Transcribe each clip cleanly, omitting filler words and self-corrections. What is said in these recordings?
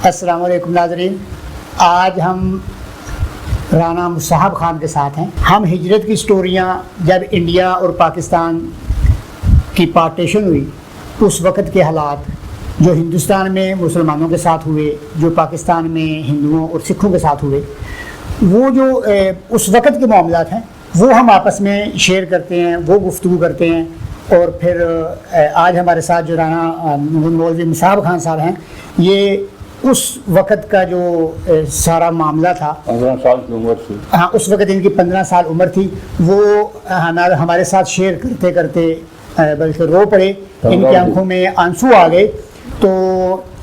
अस्सलाम वालेकुम नाज़रीन, आज हम राना मुसाहब खान के साथ हैं। हम हिजरत की स्टोरियाँ जब इंडिया और पाकिस्तान की पार्टीशन हुई उस वक़्त के हालात जो हिंदुस्तान में मुसलमानों के साथ हुए, जो पाकिस्तान में हिंदुओं और सिखों के साथ हुए, वो जो उस वक़्त के मामलात हैं वो हम आपस में शेयर करते हैं, वो गुफ्तगू करते हैं। और फिर आज हमारे साथ जो राना मौलवी मुसाहब खान साहब हैं, ये उस वक़्त का जो सारा मामला था, 15 साल की उम्र थी। हाँ, उस वक़्त इनकी 15 साल उम्र थी, वो हमारे साथ शेयर करते करते बल्कि रो पड़े, इनकी आंखों में आंसू आ गए। तो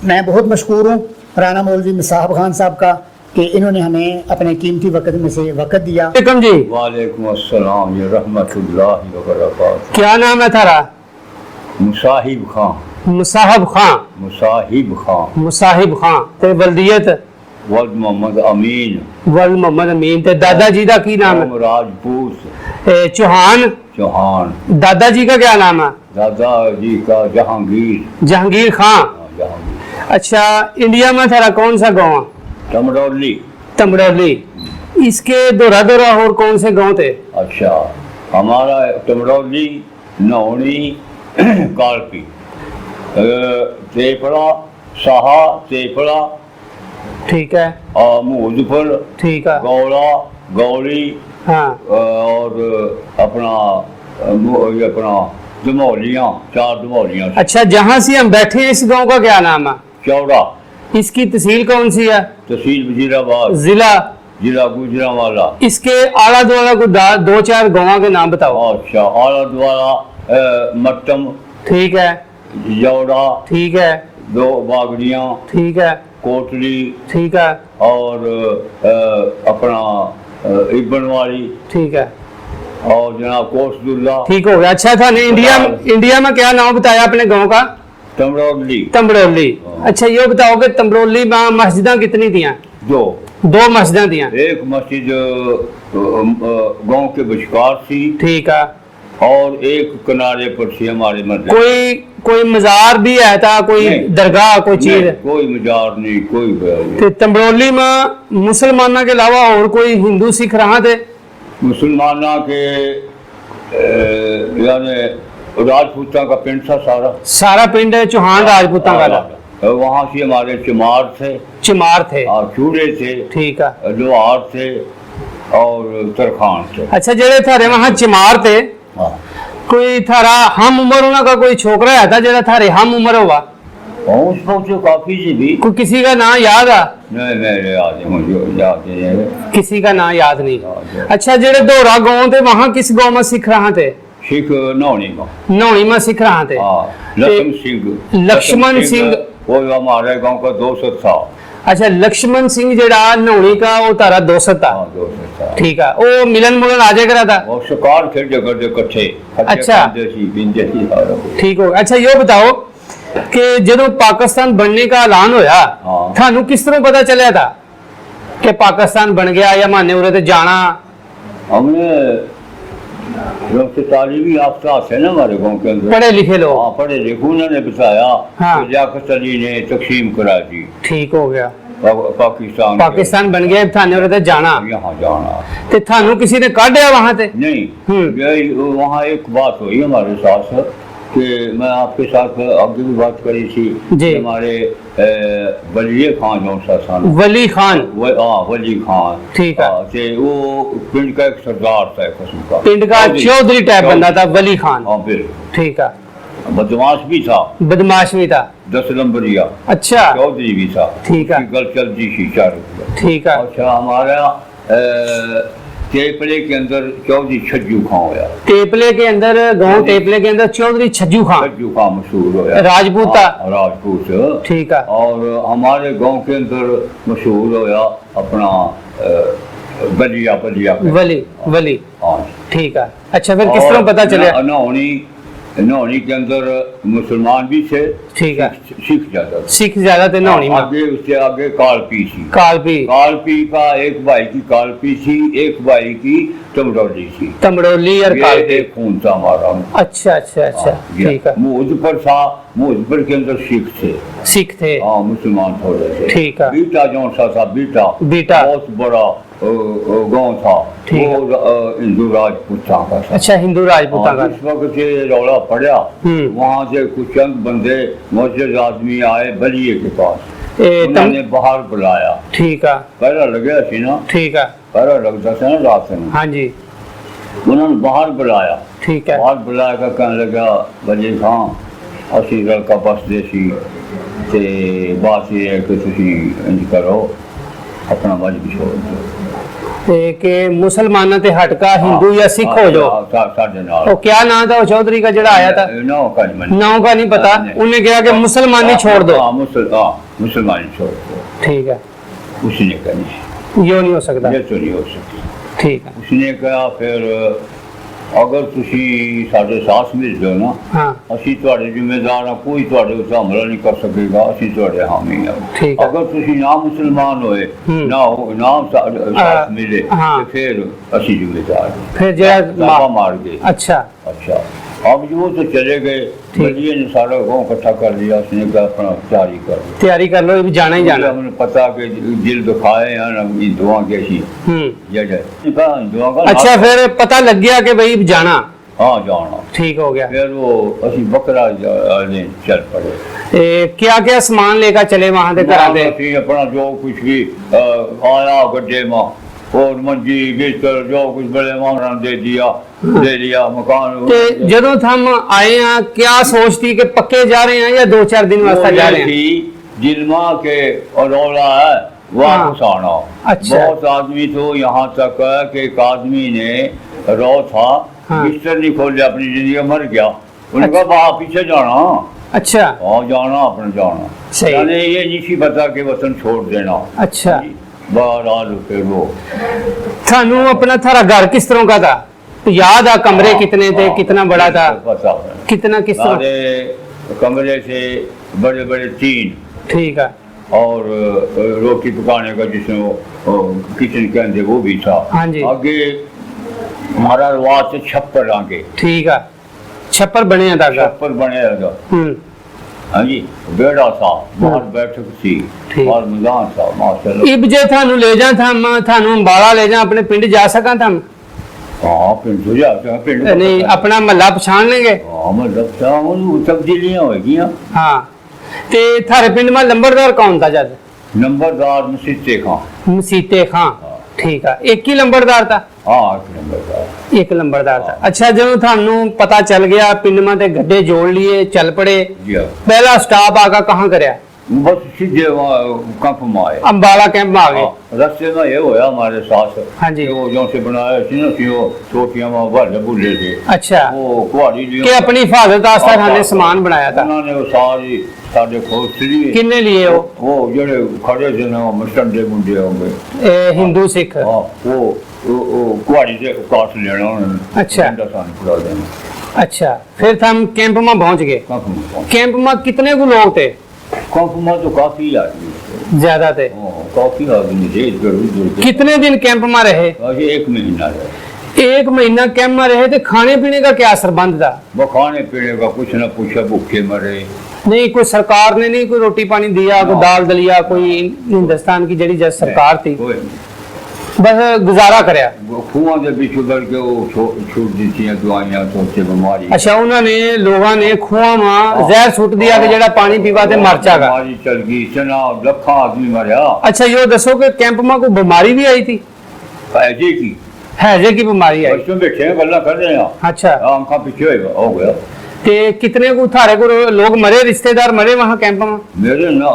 मैं बहुत मशकूर हूँ राना मौलवी मुसाहब खान साहब का कि इन्होंने हमें अपने कीमती वक़्त में से वक़्त दिया। जी, वालेकुम अस्सलाम रहमतुल्लाहि व बरकातहू। क्या नाम है थारा? मुसाहिब खान। मुसाहब खान। मुसाहिब खान। मुसाहिब खान ते बल्दियत वल्द मोहम्मद अमीन। वल मोहम्मद अमीन ते दादाजी का की नाम है? राजपूत। चौहान। चौहान। दादाजी का क्या नाम है? दादाजी का जहांगीर। जहांगीर खान। जहांगीर। अच्छा, इंडिया में थारा कौन सा गाँव है? तमरौली। तमरौली। इसके दोरा दोरा और कौन से गाँव थे? अच्छा, हमारा तमरौली, नौनी, कालपी, तेपड़ा, साहा, तेपड़ा, ठीक है, मूदपुर, ठीक है, गौड़ा, गौरी, हाँ, और अपना दमौलियाँ, 4 दमौलियाँ। अच्छा, जहाँ से हम बैठे हैं इस गांव का क्या नाम है? चौड़ा। इसकी तहसील कौन सी है? तहसील वजीराबाद। जिला? जिला गुजरांवाला। इसके आला द्वारा को 2-4 गाँव के नाम बताओ। अच्छा, आला द्वारा, मट्टम, ठीक है, जौड़ा, ठीक है, 2 बागड़ियाँ, ठीक है, कोटली, ठीक है, और अपना इब्बनवाड़ी, ठीक है, और जनाब कोसदुल्ला। ठीक हो गया। अच्छा था नहीं, इंडिया में क्या नाम बताया अपने गांव का? तमरौली। तमरौली। अच्छा, ये बताओ कि तमरौली में मस्जिदां कितनी थी? 2 मस्जिदां थी। एक मस्जिद गांव के बशकार थी, ठीक है, और एक किनारे पर थी हमारे मंदिर। कोई मजार भी है था, कोई दरगाह, कोई चीज? कोई मजार नहीं, कोई तो तमरौली में मुसलमानों के अलावा और कोई हिंदू सिख रहा थे? मुसलमाना के यानी राजपूता का पिंड था सारा पिंड है चौहान राजपूता का। वहाँ से हमारे चमार थे, चूड़े थे, ठीक है, लोहार थे, और तरखान थे। अच्छा, जेड़े थारे वहाँ चमार थे, हाँ। कोई थारा हम उम्र होना का कोई छोकरा है था जेड़ा थारे हम उम्र होगा? उस वक्त तो काफी सी भी। कोई किसी का नाम याद है? नहीं, मेरे याद नहीं, किसी का नाम याद नहीं। अच्छा, जेड़े दोहरा गांव थे वहाँ किस गांव में सिख रहा थे? सिख नौनी में सिख रहा थे। लक्ष्मण सिंह वो हमारे गांव का दोस्त था। अच्छा, लक्ष्मण सिंह जेड़ा नौनी का वो तारा दोस्त था। ठीक है, वो मिलन मुलन आ जाया करा था? वो शिकार खेल जगह इकट्ठे। अच्छा, ठीक हो। अच्छा, ये बताओ कि जब पाकिस्तान बनने का ऐलान होया, थानू किस तरह पता चला था कि पाकिस्तान बन गया या माने उरे ते जाना? हमने तालीमी याफ्ता है ना हमारे गाँव के अंदर, पढ़े लिखे लोग। हाँ, पढ़े लिखे, उन्होंने बताया। हाँ। लियाकत अली ने तकसीम करा दी। ठीक हो गया, पाकिस्तान बन गया, थाने उरे ते जाना। यहाँ जाना ते थानू किसी ने काढ़या वहां ते? नहीं, वहाँ एक बात हुई हमारे साथ कि मैं आपके साथ आगे भी बात करी थी। हमारे वली खान जो सा वली खान, वली खान, ठीक है, वो पिंड का एक सरदार था, किस्म का पिंड का चौधरी टाइप बंदा था वली खान। हाँ, बिल्कुल, ठीक है, बदमाश भी था। 10 नंबरिया। अच्छा, चौधरी भी था। ठीक है, गल चलती थी 4। ठीक है। अच्छा, हमारा तेपले के अंदर चौधरी छज्जू खां होया। तेपले के अंदर गांव तेपले के अंदर चौधरी छज्जू खां मशहूर होया। राजपूत था। राजपूत, ठीक है। और हमारे गांव के अंदर मशहूर होया अपना वली। हाँ, ठीक है। अच्छा, फिर किस तरह पता चला? नौनी नौनी के अंदर मुसलमान भी थे, ठीक है, सिख ज्यादा थे। सिख ज्यादा थे नौनी में। आगे उससे आगे कालपी थी। कालपी का एक भाई की कालपी थी, एक भाई की तमड़ौली थी। तमड़ौली और कालपी एक खून था हमारा। अच्छा अच्छा अच्छा, ठीक है। मुहद्दफर था, मुहद्दफर के अंदर सिख थे। हाँ, मुसलमान थोड़े थे। ठीक है। बीटा जौन सा था, बीटा बहुत बड़ा गांव था, वो हिंदू राजपूता का था। अच्छा, हिंदू राजपूता का। इस वक्त से रौला पड़ा, वहाँ से कुछ चंद बंदे मुअज़्ज़ज़ आदमी आए बलिए के पास, उन्होंने बाहर बुलाया। ठीक है। पहला लगे सी ना। ठीक है। पहला लगता था ना रात में। हाँ जी। उन्होंने बाहर बुलाया। ठीक है। बाहर बुलाया कर कहने लगा, बली खां असी लड़का बसदे सी ते बात ये है कि तुसी इंज करो, अपना मजहब छोड़ दो के मुसलमाना ते हटका हिंदू या सिख हो जो। तो क्या नाम था चौधरी का जड़ा आया था? नाम का नहीं पता। उन्होंने कहा कि मुसलमानी छोड़ दो। मुसलमानी छोड़ दो। ठीक है। उसने कहा यो नहीं हो सकता, ये तो नहीं हो सकती। ठीक है। उसने कहा फिर अगर तुसी साढ़े साथ मिल जाओ ना, असी तुहाडे जिम्मेदार हाँ, कोई तुहाडे उत्ते हमला नहीं कर सकेगा, असी तुहाडे हामी हाँ। अगर तुसी ना मुसलमान होए ना साथ मिले तो फिर असी जिम्मेदार, फिर जरा मार गए। अच्छा अच्छा। अब जो तो चले गए, बलिए ने सारा गांव इकट्ठा कर लिया, उसने कहा अपना तैयारी कर लो, जाना ही जाना। हमें पता कि दिल दुखाए हैं हिंदुआ के ऐसी। अच्छा, फिर पता लग गया कि भाई जाना। हाँ, जाना। ठीक हो गया। फिर वो असी बकरा चल पड़े। क्या क्या सामान लेकर चले वहां से? अपना जो कुछ भी आया गड्ढे में, और मंजी बिस्तर जो कुछ बड़े मामला दे लिया मकान। जदों हम आए हैं, क्या सोचती कि पक्के जा रहे हैं या 2-4 दिन वास्ते जा रहे हैं? जिलमा के रौला है वापस आना। अच्छा। बहुत आदमी तो यहाँ तक है कि एक आदमी ने रो था, बिस्तर नहीं खोल अपनी जिंदगी मर गया, उनका बाहर पीछे जाना। अच्छा। हाँ, जाना अपने जाना। ये नहीं पता कि वतन छोड़ देना। अच्छा। वो थानू अपना थारा घर किस तरह का था? याद आ कमरे कितने थे, कितना बड़ा था? कितना किस तरह? कमरे से बड़े बड़े 3। ठीक है। और रोटी पकाने का जिसमें वो किचन के अंदर वो भी था। हाँ जी। आगे हमारा रिवाज से छप्पर आगे। ठीक है। छप्पर बने था। छप्पर बने था। हाँ जी। बेड़ा था, बाहर बैठक थी और मैदान था माशाल्लाह। इब जे थानू ले जा थानू अंबाला ले जा, अपने पिंड जा सका था? हाँ, पिंड तो जा, पिंड नहीं, अपना महला पछाण लेंगे? हाँ, महला पछाण, तब्दीलियां होगी। हाँ। ते थारे पिंड में लंबरदार कौन था जद? नंबरदार मसीते खां। मसीते खां। ठीक है। एक ही लंबरदार था? हाँ, एक लंबरदार था। अच्छा, जब थानू पता चल गया, पिंड में ते गड्ढे जोड़ लिए, चल पड़े, पहला स्टॉप आगा कहाँ करया? बस सीधे कैंप में आए, अंबाला कैंप में आ गए। रास्ते में ये होया हमारे साथ। हाँ जी। वो जो से बनाया थी ना, वो छोटियां वाले बुल्ले थे। अच्छा। वो कुआड़ी के अपनी हिफाजत आस्ता खाने सामान बनाया था। उन्होंने वो सारी साढ़े खोज लिए। किन्ने लिए वो जड़े खड़े थे ना, मस्टंडे मुंडे होंगे, हिंदू सिख। वो कुआड़ी से काट लेना उन्होंने। अच्छा। अच्छा, फिर हम कैंप में पहुंच गए। कैंप में कितने को लोग थे? कैंप में तो काफी आदमी ज्यादा थे। काफी आदमी थे। कितने दिन कैंप में रहे? 1 महीना रहे। 1 महीना कैंप में रहे थे। खाने पीने का क्या प्रबंध था? वो खाने पीने का कुछ न पूछा, भूखे मरे। नहीं, कोई सरकार ने नहीं कोई रोटी पानी दिया, कोई दाल दलिया, कोई हिंदुस्तान की जड़ी जब सरकार थी, बस गुजारा करया। खूह के बीच उधर के वो छूट दी थी दवाइयां तो से बीमारी। अच्छा, उन्होंने लोगों ने खूह में जहर छूट दिया कि जेड़ा पानी पीवा ते मर जाएगा। बीमारी चल गई, इतना लखा आदमी मरया। अच्छा, यो दसो कि कैंप में कोई बीमारी भी आई थी? हैजे की बीमारी आई? बच्चों बैठे हैं, गल्ला कर रहे हैं। अच्छा। आंखा पीछे हो गया। ते कितने को थारे को लोग मरे, रिश्तेदार मरे वहाँ कैंप में? मेरे ना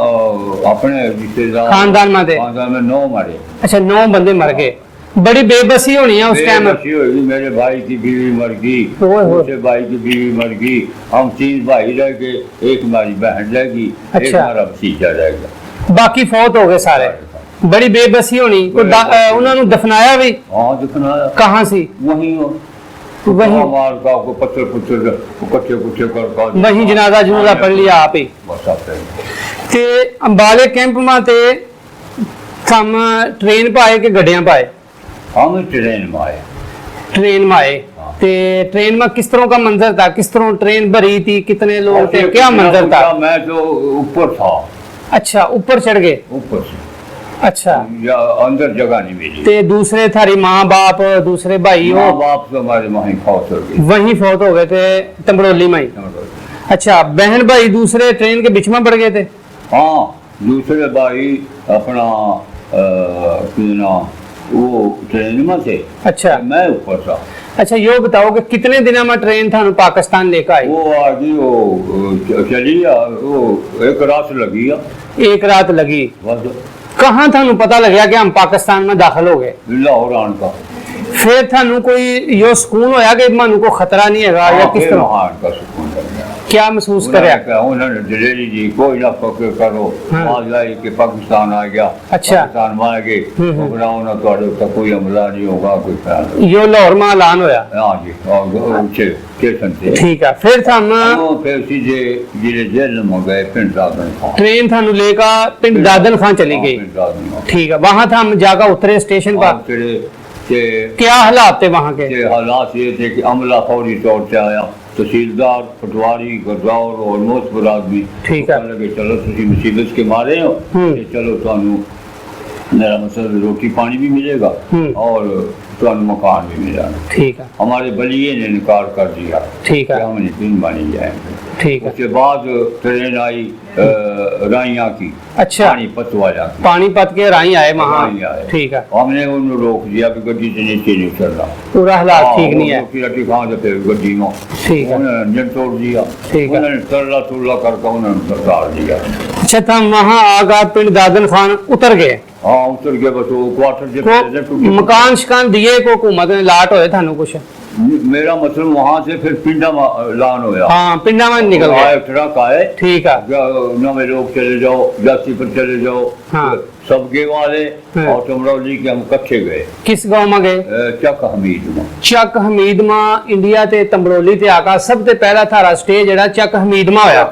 अपने रिश्तेदार खानदान में थे? खानदान में 9 मरे। अच्छा, 9 बंदे मर गए। बड़ी बेबसी होनी है उस टाइम। मेरे भाई की बीवी मर गई, दूसरे भाई की बीवी मर गई, हम 3 भाई रह गए, एक हमारी बहन रह गई। अच्छा। एक हमारा भतीजा रह गया, बाकी फौत हो गए सारे। बड़ी बेबसी होनी। उन्होंने दफनाया भी? हाँ, दफनाया। कहाँ सी? वही वहीं मार का को पत्थर पुत्थर कच्चे कुच्चे कर वहीं जनाजा जुनाजा पढ़ लिया आप ही बस आप ते अंबाले कैंप में ते हम ट्रेन पाए कि गड्डियां पाए? हम ट्रेन में आए। ट्रेन में आए ते ट्रेन में किस तरह का मंजर था? किस तरह ट्रेन भरी थी? कितने लोग थे? क्या मंजर था? मैं तो ऊपर था। अच्छा, ऊपर चढ़ गए? ऊपर से। अच्छा, या अंदर जगह नहीं मिली। ते दूसरे थारी माँ बाप दूसरे भाई हो? माँ बाप तो हमारे वहीं फौत हो गए। वहीं फौत हो गए थे तंबड़ोली में ही? अच्छा, बहन भाई दूसरे ट्रेन के बीच में पड़ गए थे? हाँ, दूसरे भाई अपना वो ट्रेन में थे। अच्छा, मैं ऊपर था। अच्छा, यो बताओ कि कितने दिन में ट्रेन थानू पाकिस्तान लेकर आई? वो आगे वो चली वो एक रात लगी। एक रात लगी। बस। कहाँ थानू पता लग गया कि हम पाकिस्तान में दाखिल हो गए? लाहौर आन का। फिर थानू कोई यो सुकून होया कि मानू को खतरा नहीं है या किस तरह? वहाँ का सुकून कर गया। क्या महसूस करे? उन्होंने दिलेरी जी कोई ना फक्र करो। आज लाई कि पाकिस्तान आ गया। अच्छा। पाकिस्तान में आ गए बनाओ ना तो कोई हमला नहीं होगा कोई ख्याल। यो लाहौर में ऐलान होया? हाँ जी, और स्टेशन से। ठीक है, फिर फिर सीधे जिले जेल में गए पिंड दादन खां। ट्रेन थानू लेकर पिंड दादन खां चली गई? ठीक है, वहाँ था हम जाकर उतरे स्टेशन पर। क्या हालात थे वहाँ के? हालात ये थे कि अमला फौरी तौर से आया, तहसीलदार पटवारी गरदौर और मोहतबर आदमी। ठीक है, लगे चलो तुम मुसीबत के मारे हो, चलो तुहानू मेरा मतलब रोटी पानी भी मिलेगा और तुहानू मकान भी मिलेगा। ठीक है, हमारे बलिए ने इनकार कर दिया। ठीक है, हम दिन बनी जाएंगे। ठीक है। उसके बाद ट्रेन आई राइया की। अच्छा, पानीपत वाला की। पानीपत के राई आए वहाँ? ठीक है, हमने उन्हें रोक दिया कि गड्डी से नीचे नहीं चल रहा, पूरा हालात ठीक नहीं है। रोटी खा तो फिर गड्डी में ठीक है, उन्होंने इंजन तोड़ दिया। ठीक है, उन्होंने तरला तुरला करके उन्होंने उतार दिया। अच्छा, हम वहाँ आगा पिंड दादन खान उतर गए? हाँ, उतर गए। बस वो क्वार्टर को मकान शिकान दिए को हुकूमत ने लाट होए थानू कुछ? मेरा मतलब वहाँ से फिर पिंडा लान होया। हाँ, पिंडा में निकल गए। ट्रक आए। ठीक है, नवे लोग चले जाओ, जासी पर चले जाओ। हाँ, सबके वाले और टमरौली के हम कच्चे गए। किस गांव में गए? चक हमीद में। चक हमीद में इंडिया ते तंबड़ोली ते आका सबसे पहला थारा स्टेज जेड़ा चक हमीद में होया।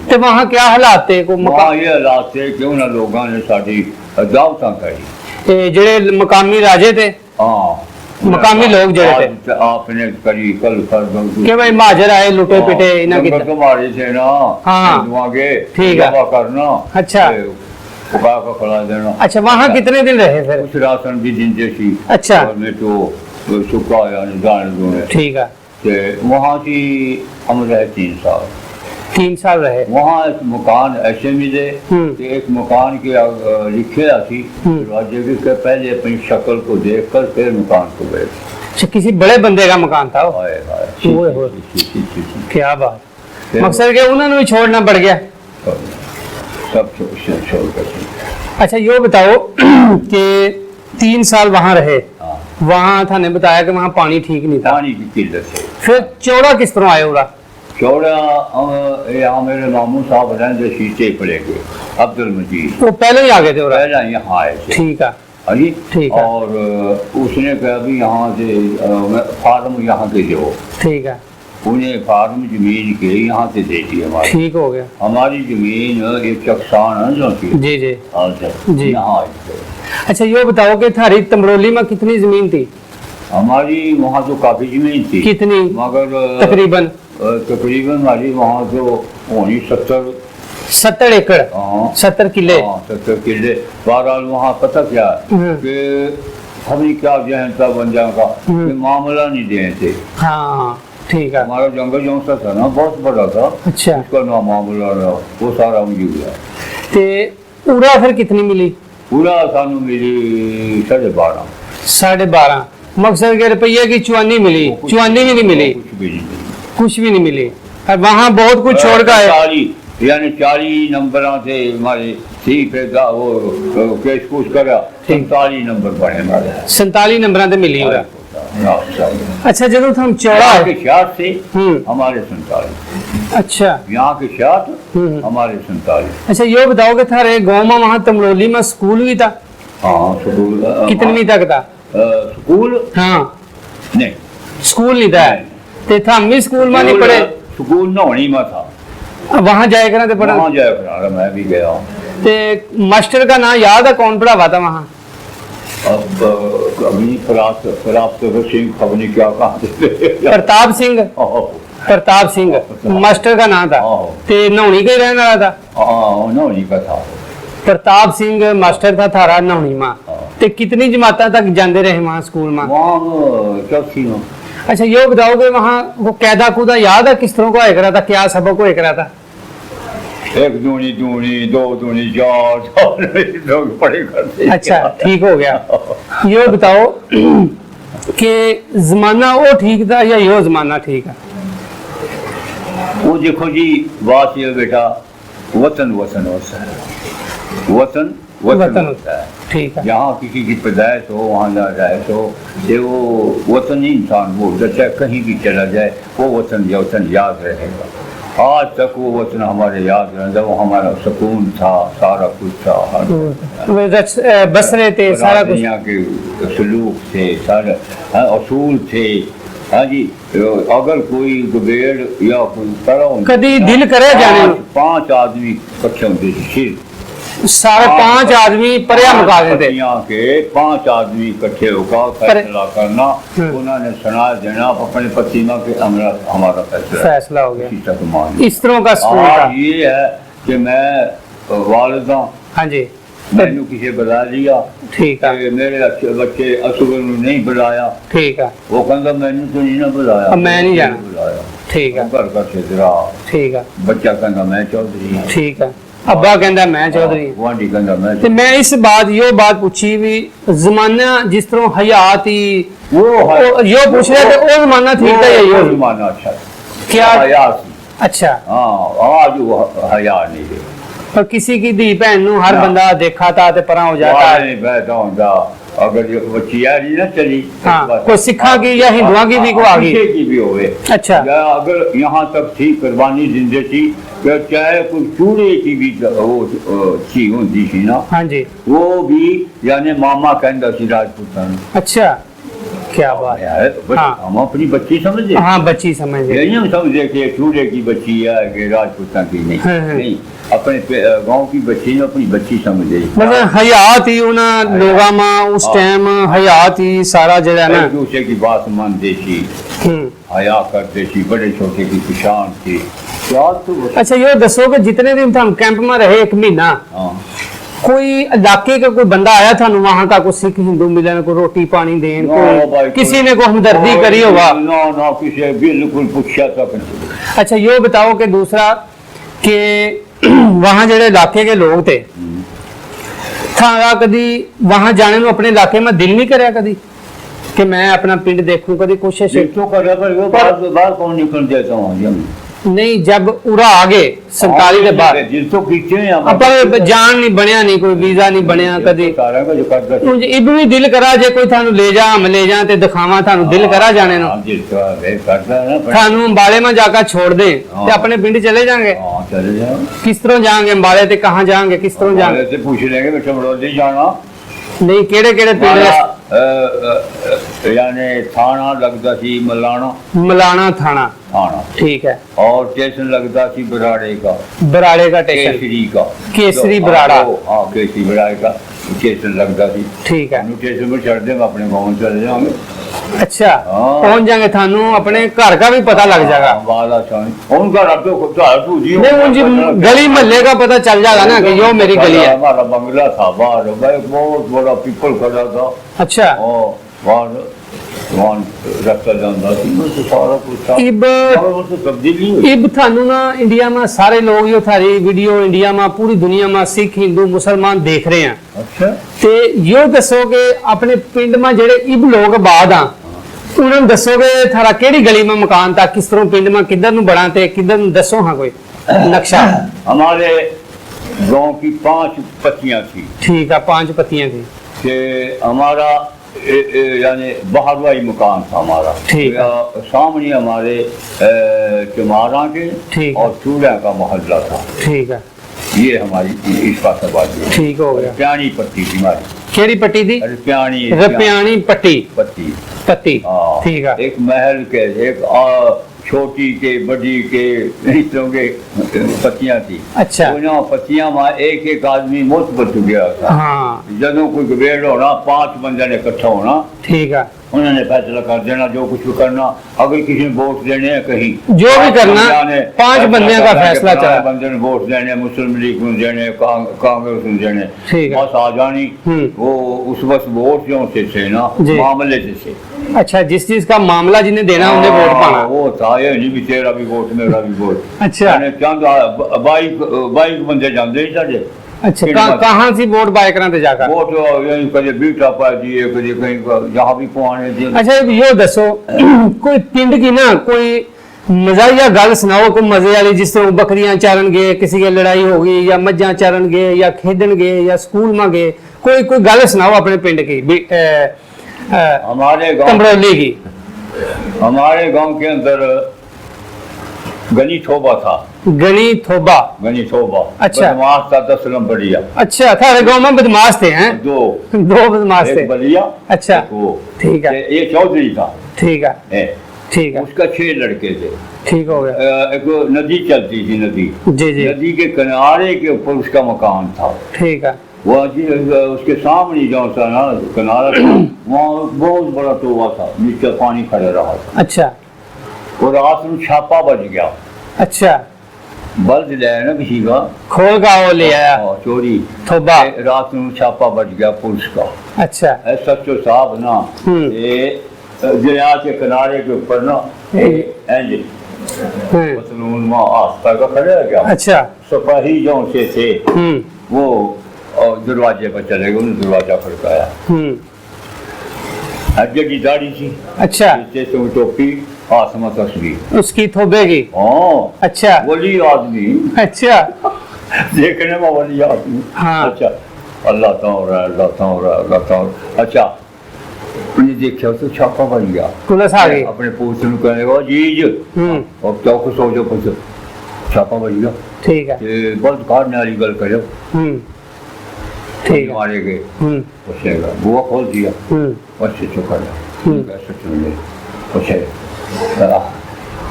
ते वहाँ क्या हालात थे? वहाँ ये हालात थे कि उन्होंने लोगों ने साडी दावतां करी। जेड़े मकामी राजे थे? हाँ, मकामी लोग जड़े थे। आपने करी कल के भाई महाजर आए लुटे पिटे इना की तुम्हारे थे ना। हाँ, ठीक है, करना। अच्छा, पका का खिला देना। अच्छा, वहाँ कितने दिन रहे फिर? कुछ राशन की दिन जैसी। अच्छा, में तो सुखा यानी दाने दूने। ठीक है, वहाँ की हम रहे 3 साल। 3 साल रहे वहाँ। एक मकान ऐसे मिले कि एक मकान के लिखे थी दरवाजे के पहले अपनी शक्ल को देखकर फिर मकान को गए। अच्छा, किसी बड़े बंदे का मकान था वो? क्या बात। मकसद के उन्होंने भी छोड़ना पड़ गया? सब छोड़ कर। अच्छा, ये बताओ कि 3 साल वहाँ रहे। वहाँ था ने बताया कि वहाँ पानी ठीक नहीं था, पानी की किल्लत है। फिर चौड़ा किस तरह आए उड़ा? चौड़ा यहाँ मेरे मामू साहब रहते शीशे पड़े गए, अब्दुल मजीद। वो पहले ही आ गए थे? पहले यहाँ आए थे। ठीक है, अजी ठीक है। और उसने कहा भी यहाँ से फार्म यहाँ के दो। ठीक है, उन्हें फार्म जमीन के यहाँ से दे दी हमारी। ठीक हो गया। हमारी जमीन एक चकसान है जो की जी जी जी यहाँ आई। अच्छा, ये बताओ कि थारी तंबड़ोली में कितनी जमीन थी? हमारी वहाँ तो काफी जमीन थी। कितनी? मगर तकरीबन हमारी वहाँ तो होनी 70 एकड़। 70 किले। 70 किले। बहरहाल वहाँ पता क्या कि हमें क्या जहन था बन जाएगा कि मामला नहीं दे थे। हाँ, ठीक है। हमारा जंगल जो था ना बहुत बड़ा था। अच्छा, उसका ना मामला रहा, वो सारा मुझे हुआ। पूरा फिर कितनी मिली? पूरा सानू मिली 12.5। 12.5। मकसद के रुपये की चुवानी मिली? चुवानी भी नहीं मिली? कुछ भी नहीं मिली। और वहाँ बहुत कुछ छोड़ गए। यानी 40 नंबर थे हमारे। ठीक है, वो केस कुछ करा 47 नंबर बने हमारे। 47 नंबर से मिली होगा। अच्छा, जब हम चौड़ा के शाट से हमारे 47। अच्छा, यहाँ के शाट हमारे 47। अच्छा, ये बताओ कि थारे गाँव में वहाँ तमड़ोली में स्कूल भी था? हाँ, स्कूल। कितनी तक था स्कूल? हाँ, नहीं, स्कूल नहीं था ते हम भी स्कूल में नहीं पढ़े स्कूल नौनी में था वहां जाया करा थे पढ़ा वहाँ जाया करा मैं भी गया ते मास्टर का नाम याद है कौन पढ़ावा था वहाँ अब अभी प्राप्त सिंह खबर नहीं क्या कहा प्रताप सिंह प्रताप सिंह मास्टर का नाम था ते नौनी का ही रहने वाला था हाँ नौनी का था प्रताप सिंह मास्टर था थारा नौनी माँ ते कितनी जमाता तक जाते रहे वहाँ स्कूल में वहाँ चौथी में अच्छा ये बताओगे वहाँ वो कैदा कूदा याद है किस तरह को होया करा था क्या सबक होया करा था एक दूनी दूनी दो दूनी चार लोग पढ़े करते अच्छा ठीक हो गया ये बताओ कि जमाना वो ठीक था या यो जमाना ठीक है वो देखो जी बात ये बेटा वतन वतन होता है वतन वतन होता है ठीक है जहाँ किसी की पैदाइश हो वहाँ ना जाए तो ये वो वतन ही इंसान वो चाहे कहीं भी चला जाए वो वतन याद रहेगा आज तक वो वतन हमारे याद रहता वो हमारा सुकून था सारा कुछ था बसरे थे सारा कुछ यहाँ के सलूक थे सारे असूल थे हाँ जी अगर कोई गुबेर या कोई तरह कभी दिल करे जाने 5 आदमी इकट्ठे होते थे सारे 5 आदमी पर्या मुका देते यहाँ के 5 आदमी इकट्ठे होकर फैसला करना उन्होंने सुना देना अपने पतिमा के हमारा फैसला हो गया इस तरह का ये है कि मैं वालिदा हाँ जी मैंने किसी बुला लिया ठीक है मेरे अच्छे बच्चे असुगर नहीं बुलाया ठीक है वो कहता मैंने तो नहीं ना बुलाया मैं नहीं जाना बुलाया ठीक है घर का छिदरा ठीक है बच्चा कहता मैं चौधरी ठीक है अब्बा कहता मैं चौधरी गुआंढी कहता मैं ते मैं इस बात यो बात पूछी भी जमाना जिस तरह हयात ही वो यो पूछ रहे थे वो जमाना ठीक था या यो जमाना अच्छा क्या हया अच्छा हाँ आज वो हया नहीं है पर किसी की धी भैन नु हर बंदा देखा था ते परा हो जाता है नहीं बैठा होता अगर जो बच्ची आ रही ना चली हाँ कोई सिखा की या हिंदुआ की भी को आ गई की भी होवे अच्छा या अगर यहाँ तक थी कुर्बानी जिंदे थी कि चाहे कोई चूड़े की भी वो थी होती थी ना हाँ जी वो भी यानी मामा कहता सी राजपूतान अच्छा क्या बात है हम अपनी बच्ची समझे हाँ बच्ची समझे यही हम समझे कि चूड़े की बच्ची है कि राजपूतान की नहीं अपने गांव की बच्ची ने अपनी बच्ची समझे मतलब हयात ही उन लोगा में उस टाइम हयात ही सारा जरा ना एक दूसरे की बात मानते थी हया करते थी बड़े छोटे की पहचान थी अच्छा ये दसो कि जितने दिन हम कैंप में रहे 1 महीना कोई इलाके का कोई बंदा आया था वहाँ का कोई सिख हिंदू मिलन को रोटी पानी देन कोई किसी ने को हमदर्दी करी होगा ना ना किसी बिल्कुल पूछा तक अच्छा ये बताओ कि दूसरा कि वहाँ जेडे इलाके के लोग थे थारा कदी वहाँ जाने में अपने इलाके में दिल नहीं करया कदी कि मैं अपना पिंड देखूं कदी कोशिश तो कर बाहर कौन निकल जाता हूँ नहीं जब उरा आगे 47 के बाद तो पर जान नहीं बनया नहीं कोई वीजा नहीं बनया कदी इब भी दिल करा जे कोई थानू ले जा हम ले जा ते दिखावा थानू दिल करा जाने नो थानू अंबाले में जाकर छोड़ दे ते अपने पिंड चले जाएंगे किस तरह जाएंगे अंबाले ते कहाँ जाएंगे किस तरह जाएंगे पूछ लेंगे बेटा बड़ौदी जाना नहीं केड़े केड़े पिंड यानी थाना लगता सी मलाना थाना ठीक है और स्टेशन लगता सी बराड़े का स्टेशन केसरी का केसरी बराड़ा हाँ केसरी बराड़े का स्टेशन लगता सी ठीक है स्टेशन पर चढ़ दे अपने गाँव चले जाएंगे अच्छा पहुंच जाएंगे थानू अपने घर का भी पता लग जाएगा गली मोहल्ले का पता चल जाएगा ना कि यो मेरी गली है हमारा बंगला था बाहर बहुत बड़ा पीपल खड़ा था अच्छा इब थानू ना इंडिया में सारे लोग यो थारी वीडियो इंडिया में पूरी दुनिया में सिख हिंदू मुसलमान देख रहे हैं अच्छा ते यो दसोगे अपने पिंड में जेडे इब लोग बाद आ उन्होंने दसोगे थारा केड़ी गली में मकान था किस तरह पिंड में किधर नु बना थे किधर नु दसो हाँ कोई नक्शा हमारे गांव की 5 पत्तियां थी ठीक है 5 पत्तियां थी कि हमारा यानी बाहरवाई मकान था हमारा सामने हमारे चमारा के और चूड़ा का मोहल्ला था ठीक है ये हमारी इस पास आबादी ठीक हो गया प्यानी पट्टी थी हमारी केड़ी पट्टी थी प्यानी पट्टी पत्ती, हाँ, ठीक है। एक महल के, एक छोटी के बड़ी के इस तरह के पत्तियां थी। अच्छा। उन पत्तियां में एक एक आदमी मुफ्त बच गया था। हाँ। जदों कोई गवेड़ होना 5 बंदे ने इकट्ठा होना, ठीक है, उन्होंने फैसला कर देना जो कुछ भी करना। अगर किसी ने वोट देने हैं कहीं, जो भी करना 5 बंदियों का फैसला चला। बंदे ने वोट देने, मुस्लिम लीग को देने, कांग्रेस को देने, बस आ जानी। वो उस बस वोट जो से ना मामले से। अच्छा, जिस चीज का मामला जिन्हें देना उन्हें वोट पाना, वो था ये नहीं भी तेरा भी वोट मेरा भी वोट। अच्छा, बाइक बंदे जाते ही साढ़े। अच्छा, कहाँ से वोट बाय कराते जाकर? वोट यहीं कभी बीटा पा दिए, कभी कहीं जहाँ भी पहुँचने दिए। अच्छा, ये दसो कोई पिंड की ना कोई मजाया गल सुनाओ, कोई मजे वाली, जिस तरह बकरियां चारन गए, किसी की लड़ाई हो गई, या मज्जां चारन गए, या खेडन गए, या स्कूल में गए, कोई गल सुनाओ अपने पिंड की, हमारे गाँव तमरौली की। हमारे गांव के अंदर गनी थोबा था। गनी थोबा? गनी थोबा। अच्छा। बदमाश था 10 बढ़िया। अच्छा, थारे गांव में बदमाश थे हैं? दो बदमाश थे। बढ़िया। अच्छा, ठीक है। ये चौधरी था। ठीक है, ठीक है। उसका 6 लड़के थे। ठीक हो गया। एक नदी चलती थी, नदी। जी जी। नदी के किनारे के ऊपर उसका मकान था। ठीक है। वो उसके सामने जो सा ना किनारा था, वहाँ बहुत बड़ा टोवा था जिसका पानी खड़ा रहा था। अच्छा। वो रात में छापा बज गया। अच्छा। बल्द लाया ना किसी का, खोल का वो ले आया चोरी थोबा। रात में छापा बज गया पुलिस का। अच्छा। सचो साहब ना, ये दरिया के किनारे के ऊपर ना आस्था का खड़े हो गया। अच्छा। सिपाही जो से थे वो दरवाजे पर चले गए, उन्होंने दरवाजा खड़काया। हड्डी की दाढ़ी थी। अच्छा। टोपी, आसमा तस्वीर उसकी थोबे की। अच्छा। वली आदमी। अच्छा। देखने में वली आदमी। हाँ। अच्छा, अल्लाह ताला अल्लाह ताला अल्लाह ताला। अच्छा, उन्हें देखा तो छापा बन गया। पुलिस आ गई। अपने पुलिस ने कहेगा जीज और क्या कुछ सोचो कुछ, छापा बन गया। ठीक है। बस काटने वाली गल करो। ठीक, मारे गए। पूछेगा बुआ खोल दिया, बस चुका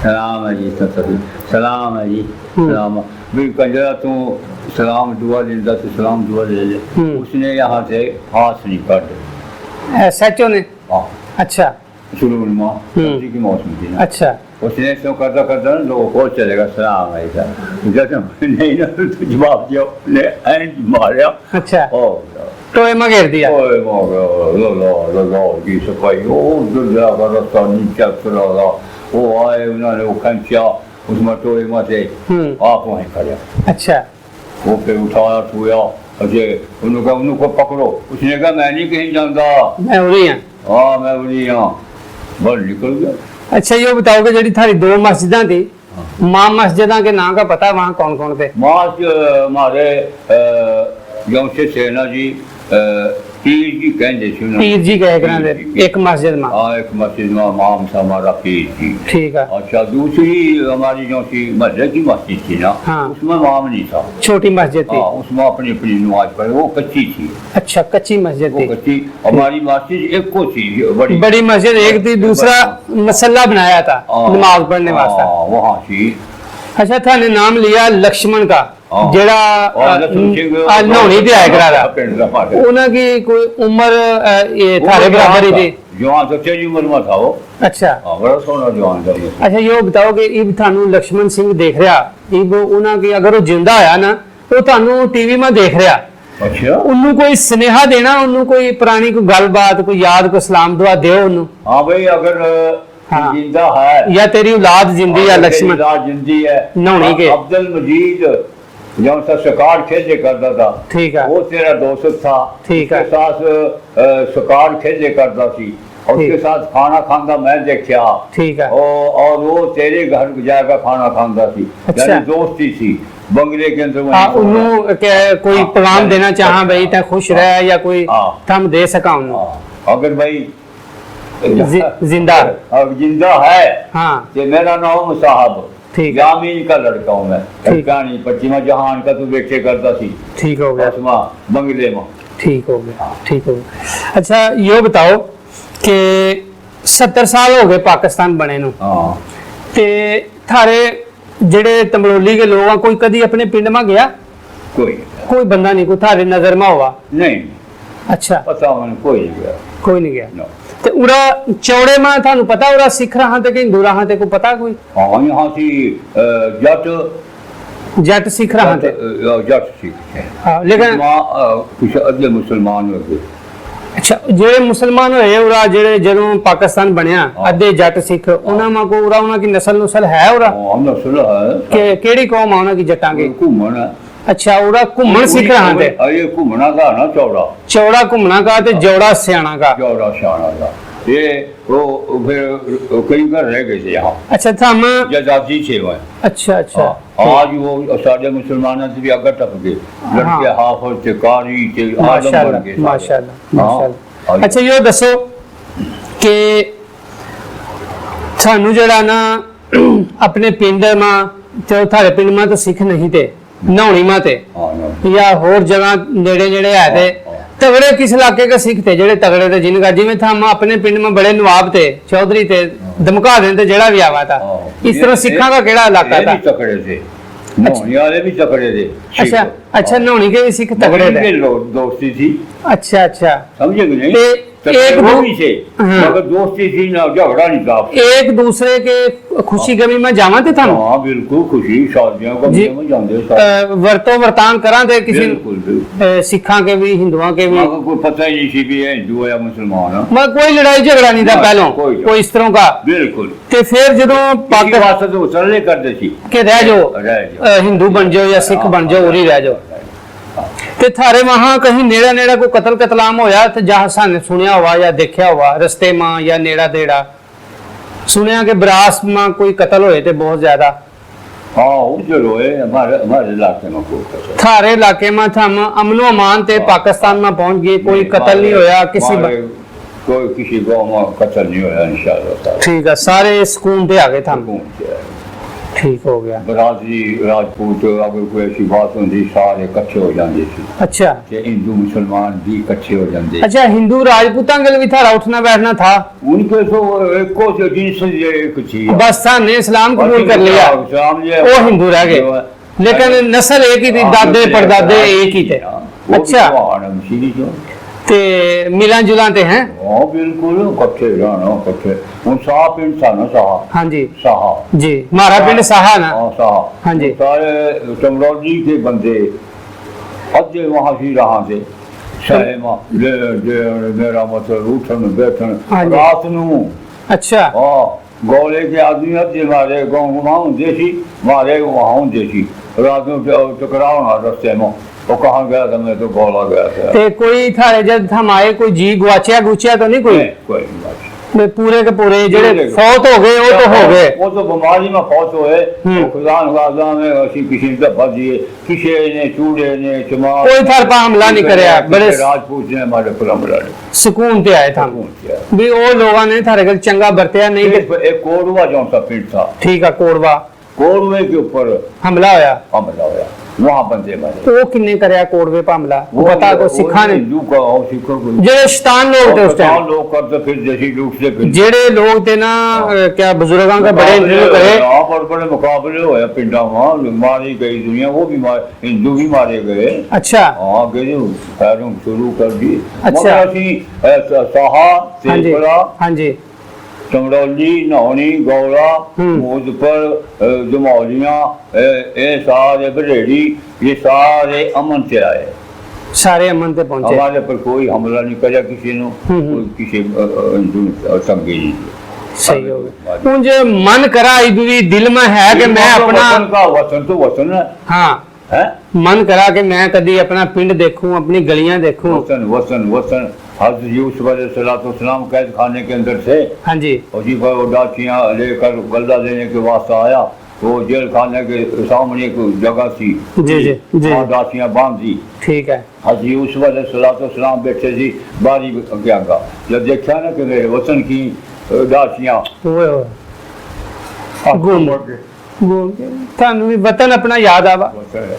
सलाम है जी, सलाम है जी, सलाम भी कंजरा तू सलाम दुआ लेता तो सलाम दुआ ले ले। उसने यहाँ से हाथ नहीं काटे, सचो ने। अच्छा। शुरू में की मौसम थी ना। अच्छा। उसने तो करता करता ना लोगों को चलेगा सलाम है जब नहीं ना तो जवाब दिया, मारा। अच्छा। टोए में घेर दिया। टोए में की सफाई दुर्गा का रास्ता नीचे रहा, वो आए उन्होंने वो खंचा उसमें टोए में से आप वहीं खड़े। अच्छा। वो फिर उठाया छुआ, उनको पकड़ो। उसने कहा मैं नहीं कहीं जानता, मैं उड़ी हाँ। हाँ मैं उड़ी हाँ, बस निकल गया। अच्छा, ये बताओ कि जी थारी 2 मस्जिदां थी, मां मस्जिदां के नाम का पता, वहाँ कौन कौन थे? हमारे जो से सेना जी पीर जी कहते थे। पीर जी कहे कराते एक मस्जिद में। हाँ, एक मस्जिद में इमाम था हमारा पीर जी। ठीक है। अच्छा, दूसरी हमारी जो सी मस्जिद की मस्जिद थी ना, हाँ। उसमें इमाम नहीं था, छोटी मस्जिद थी। हाँ, उसमें अपनी अपनी नमाज पढ़े, वो कच्ची थी। अच्छा, कच्ची मस्जिद थी। कच्ची हमारी मस्जिद एक को थी, बड़ी मस्जिद एक थी, दूसरा मसल्ला बनाया था नमाज पढ़ने वास्ते, वहाँ थी। अच्छा, थाने नाम लिया लक्ष्मण का, जेड़ा नौनी पे आया करा था, उन्हें की कोई उम्र ये थारे बराबर ही थी? जवान तो तेरी उम्र में था वो। अच्छा। बड़ा सोना जवान था। अच्छा, ये बताओ कि इब थानू लक्ष्मण सिंह देख रहा, इब उन्हें की अगर वो जिंदा आया ना तो थानू टीवी में देख रहा। अच्छा। उन्हें कोई स्नेहा देना, उन्हें कोई पुरानी कोई गलबात, कोई याद, कोई सलाम दुआ दो उन्हें। हाँ भाई, अगर हाँ। जिंदा है या तेरी औलाद जिंदी है, लक्ष्मण जिंदी है नौनी के, अब्दुल मजीद जो सा शिकार खेले करता था। ठीक है। वो तेरा दोस्त था। ठीक है। उसके साथ शिकार खेले करता थी, और उसके साथ खाना खांदा मैं देखा। ठीक है। और वो तेरे घर जाकर खाना खांदा थी। अच्छा। यानी दोस्ती थी बंगले के अंदर। कोई पैगाम देना चाहा भाई ता खुश रह, या कोई थम दे सका उन्हें? अगर भाई जिंदा है हाँ, तो मेरा नाम साहब यामीन का लड़का हूँ मैं, नहीं पश्चिमा जहान का तू बेटे करता थी। ठीक हो गया। बंगले में। ठीक हो गया। ठीक हो गया। अच्छा, ये बताओ कि 70 ਸਾਲ ਹੋ ਗਏ ਪਾਕਿस्तान बने ਨੂੰ हाँ ਤੇ थारे ਜਿਹੜੇ तमरोली के लोग कोई कदी अपने पिंड में गया कोई बंदा नहीं कोई थारे नजर में हुआ नहीं अच्छा पता मैंने कोई नहीं गया कोई नहीं गया No. ਤੇ ਉਰਾ ਚੌੜੇ ਮਾਂ ਤੁਹਾਨੂੰ ਪਤਾ ਉਰਾ ਸਿੱਖ ਰਹਾਂ ਤੇ ਕਿ ਹਿੰਦੂ ਰਹਾਂ ਤੇ ਕੋਈ ਪਤਾ ਕੋਈ हाँ यहाँ से जट ਜੱਟ ਸਿੱਖ ਰਹਾਂ ਤੇ जट सिख है ਹਾਂ ਲੇਕਿਨ कुछ अधे मुसलमान हो गए ਅੱਛਾ ਜਿਹੜੇ ਮੁਸਲਮਾਨ ਹੋਏ ਉਰਾ ਜਿਹੜੇ ਜਦੋਂ ਪਾਕਿस्तान ਬਣਿਆ ਹਾਂ। ਅੱਧੇ ਜੱਟ ਸਿੱਖ ਉਹਨਾਂ ਮਾ ਕੋ ਉਰਾ ਉਹਨਾਂ ਦੀ ਨਸਲ ਹੈ ਉਰਾ हाँ नस्ल है ਕਿ ਕਿਹੜੀ ਕੌਮ ਆ ਉਹਨਾਂ ਦੀ ਜੱਟਾਂਗੇ घूमन है ਅੱਛਾ ਉਰਾ ਘੁੰਮਣ ਸਿੱਖ ਰਹਾਂ ਤੇ ये घूमना का ना चौड़ा ਚੌੜਾ ਘੁੰਮਣਾ ਕਾ ਤੇ ਜੌੜਾ ਸਿਆਣਾ ਕਾ चौड़ा शाना का ये वो फिर कई घर रह गए थे यहाँ ਅੱਛਾ ਥਮ जजाती थे वह अच्छा अच्छा आज वो सारे मुसलमानों से भी आगे टप गए लड़के हाफिज थे कारी थे आदम बन गए माशाल्लाह हाँ। माशाल्लाह अच्छा यो दसो कि ਸਾਨੂੰ ਜਿਹੜਾ ਨਾ ਆਪਣੇ ਪਿੰਡ ਮਾ ਤੇ ਤੁਹਾਡੇ ਪਿੰਡ ਮਾ ਤਾਂ ਸਿੱਖ ਨਹੀਂ ਤੇ ਨੌਣੀ ਮਾ ਤੇ हाँ ना ਜਾਂ ਹੋਰ ਜਗ੍ਹਾ ਨੇੜੇ ਨੇੜੇ ਹੈ ਤੇ तगड़े किस इलाके के सिख थे जेड़े तगड़े थे जिनका जिवें था हम अपने पिंड में बड़े नवाब थे चौधरी थे धमका देते जेड़ा भी आवा था इस तरह सिखा का केड़ा इलाका था तकड़े थे नौनी वाले भी तकड़े थे अच्छा अच्छा नौनी के भी सिख तगड़े थे दोस्ती थी अच्छा अच्छा समझे कि नहीं ते एक वो दो- भी थे हाँ। मगर दोस्ती थी ना झगड़ा नहीं था एक दूसरे के खुशी गमी में जावा थे थानू हाँ बिल्कुल खुशी शादियों को जी। में जाते सब वरतो वर्तान करा थे किसी बिल्कुल बिल्कुल सिखा के भी हिंदुआ के भी मगर कोई पता ही नहीं सी भी है हिंदू है या मुसलमान है मगर कोई लड़ाई झगड़ा नहीं था ना, पहलों कोई- कोई इस तरह का बिल्कुल ते फिर जदों पाकिस्तान पाकिस्तान वास्ते तो चलने करते थी के रह जाओ रह जाओ। हिंदू बन जाओ या सिख बन जाओ उरी रह जाओ ਤੇ ਥਾਰੇ ਵਹਾਂ ਕਹੀਂ ਨੇੜਾ ਨੇੜਾ ਕੋਈ ਕਤਲ ਕਤਲਾਮ ਹੋਇਆ ਤੇ ਜਹਾਂ ਸਾਨੇ ਸੁਣਿਆ ਹੋਵਾ ਜਾਂ ਦੇਖਿਆ ਹੋਵਾ ਰਸਤੇ ਮਾਂ ਜਾਂ ਨੇੜਾ ਦੇੜਾ ਸੁਣਿਆ ਕਿ ਬਰਾਸ ਮਾਂ ਕੋਈ ਕਤਲ ਹੋਏ ਤੇ ਬਹੁਤ ਜ਼ਿਆਦਾ हाँ उधर हुए हमारे इलाके में कोई पता थारे इलाके में हम अमनो अमान ते पाकिस्तान में पहुंच गए कोई कत्ल नहीं होया किसी कोई किसी गाँव में कत्ल नहीं होया इंशाल्लाह ठीक है सारे सुकून पे आ गए थे हम ताला ठीक हो गया बरादरी राजपूत अगर कोई ऐसी बात होती सारे इकट्ठे हो जाते थे अच्छा कि हिंदू मुसलमान भी इकट्ठे हो जाते अच्छा हिंदू राजपूतां के भी थारा उठना बैठना था उनके तो एको से जिनस एक थी बस ने इस्लाम कबूल कर लिया वो हिंदू रह गए लेकिन नस्ल एक ही थी दादे परदादे एक ही थे अच्छा ते मिलां जुलां ते हैं हाँ बिल्कुल इकट्ठे रहना इकट्ठे हम साहा पिंड था ना साहा हाँ जी साहा जी हमारा पिंड साहा ना हाँ साहा हाँ जी। सारे टमरौली के बंदे अद्धे वहाँ से रहा थे सहमा मेरा मतलब उठन बैठन हाँ जी। रात नू अच्छा हाँ गौले के आदमी अद्धे मारे गाँव वहाँ होंगे सी मारे वहाँ होंगे सी रात नू टकराव ना रस्ते में वो कहाँ गया था मैं तो गौला गया था ते कोई थारे जब हम आए कोई जी गुआचिया गुचिया तो नहीं कोई कोई नहीं बात वे पूरे के पूरे जेड़े फौत हो गए वो तो हो गए वो तो बीमारी में फौत हुए खुदान खादा में ऐसी किसी ने दफा दिए किसी ने चूड़े ने चमार कोई थार पर हमला नहीं करया बड़े राजपूत ने हमारे पर हमला नहीं सुकून पे आए था भी वो लोगों ने थारे घर चंगा बरतिया नहीं कि एक कोरवा जो सा पिंड था ठीक है कोड़वा कोरवे के ऊपर हमला होया हमला हुआ वहाँ बंदे मारे तो वो किन्ने करया कोड़वे पर हमला वो बता को सिखा ने हिंदू का और सिखों को जेड़े शैतान लोग थे उस टाइम लोग करते फिर जैसी लोग से फिर जेड़े लोग थे ना क्या बुजुर्गों के बड़े इंटरव्यू करे यहाँ पर बड़े मुकाबले हुए पिंडा वहाँ मारी गई दुनिया वो भी हिंदू भी मारे गए अच्छा हाँ गए पैरों शुरू कर दी अच्छा। साहा हाँ जी तेपरा हाँ जी चमरौली नौनी गौड़ा मूदपुर जमौलियाँ ये सारे बरेड़ी ये सारे अमन से आए सारे अमन पे पहुंचे हमारे पर कोई हमला नहीं किया किसी ने कोई किसी हिंदू संगे नहीं सही हो गया मुझे मन करा भी दिल में है कि मैं अपना वतन का वतन तो वतन है हाँ हैं? मन करा कि मैं कभी अपना पिंड देखूं अपनी गलियां देखूं वतन वतन वतन हज़रत यूसुफ अलैहिस्सलाम कैद खाने के अंदर थे हाँ जी उसी पर वो डाचियाँ लेकर गल्ला देने के वास्ते आया वो जेल खाने के सामने एक जगह थी जी जी जी वहाँ डाचियाँ बांध दी ठीक है हज़रत यूसुफ अलैहिस्सलाम बैठे थी बारी के आगा जब देखा ना कि मेरे वतन की डाचियाँ ओए ओए घूम के थानू भी वतन अपना याद आवा वतन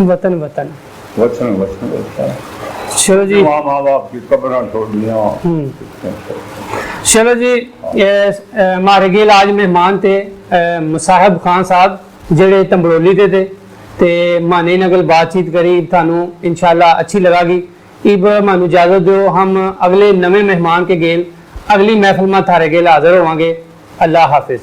वतन वतन वतन वतन चलो जी माँ बाप की कब्र छोड़ दिया। चलो जी हमारे गेल आज मेहमान थे मुसाहिब खान साहब जेड़े तंबड़ोली दे थे ते माने नगल बातचीत करी थानू इंशाल्लाह अच्छी लगागी। इब मानू इजाजत दो, हम अगले नवे मेहमान के गेल अगली महफिल में थारे गेल हाजिर होवांगे। अल्लाह हाफिज।